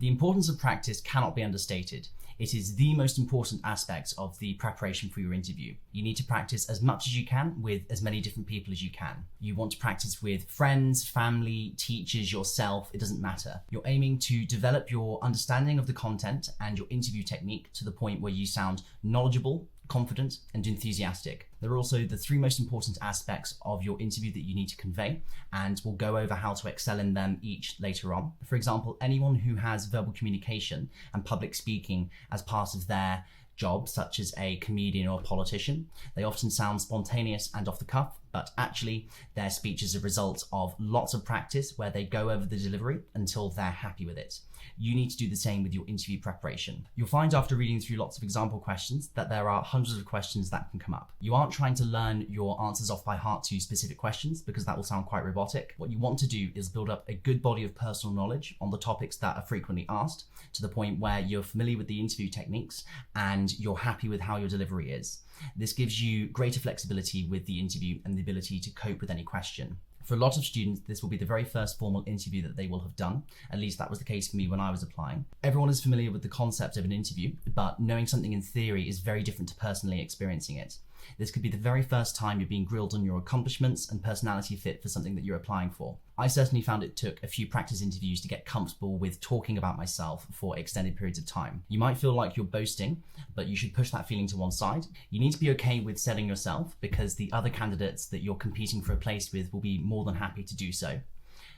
The importance of practice cannot be understated. It is the most important aspect of the preparation for your interview. You need to practice as much as you can with as many different people as you can. You want to practice with friends, family, teachers, yourself, it doesn't matter. You're aiming to develop your understanding of the content and your interview technique to the point where you sound knowledgeable, confident, and enthusiastic. There are also the three most important aspects of your interview that you need to convey, and we'll go over how to excel in them each later on. For example, anyone who has verbal communication and public speaking as part of their job, such as a comedian or a politician, they often sound spontaneous and off the cuff, but actually their speech is a result of lots of practice where they go over the delivery until they're happy with it. You need to do the same with your interview preparation. You'll find after reading through lots of example questions that there are hundreds of questions that can come up. You aren't trying to learn your answers off by heart to specific questions because that will sound quite robotic. What you want to do is build up a good body of personal knowledge on the topics that are frequently asked to the point where you're familiar with the interview techniques and you're happy with how your delivery is. This gives you greater flexibility with the interview and the ability to cope with any question. For a lot of students, this will be the very first formal interview that they will have done. At least that was the case for me when I was applying. Everyone is familiar with the concept of an interview, but knowing something in theory is very different to personally experiencing it. This could be the very first time you're being grilled on your accomplishments and personality fit for something that you're applying for. I certainly found it took a few practice interviews to get comfortable with talking about myself for extended periods of time. You might feel like you're boasting, but you should push that feeling to one side. You need to be okay with selling yourself because the other candidates that you're competing for a place with will be more than happy to do so.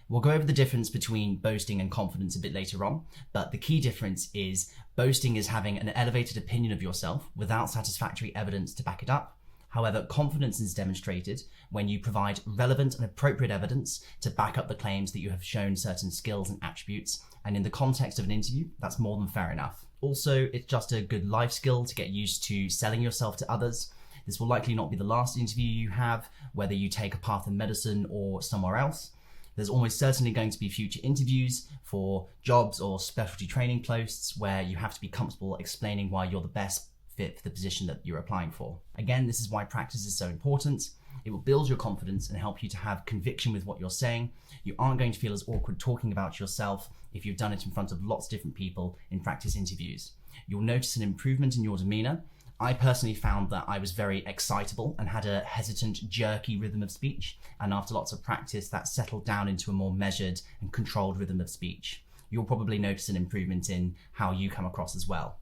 We'll go over the difference between boasting and confidence a bit later on, but the key difference is boasting is having an elevated opinion of yourself without satisfactory evidence to back it up. However, confidence is demonstrated when you provide relevant and appropriate evidence to back up the claims that you have shown certain skills and attributes, and in the context of an interview, that's more than fair enough. Also, it's just a good life skill to get used to selling yourself to others. This will likely not be the last interview you have, whether you take a path in medicine or somewhere else. There's almost certainly going to be future interviews for jobs or specialty training posts where you have to be comfortable explaining why you're the best fit for the position that you're applying for. Again, this is why practice is so important. It will build your confidence and help you to have conviction with what you're saying. You aren't going to feel as awkward talking about yourself if you've done it in front of lots of different people in practice interviews. You'll notice an improvement in your demeanor. I personally found that I was very excitable and had a hesitant, jerky rhythm of speech, and after lots of practice, that settled down into a more measured and controlled rhythm of speech. You'll probably notice an improvement in how you come across as well.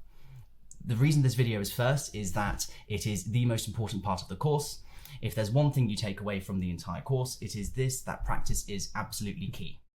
The reason this video is first is that it is the most important part of the course. If there's one thing you take away from the entire course, it is this, that practice is absolutely key.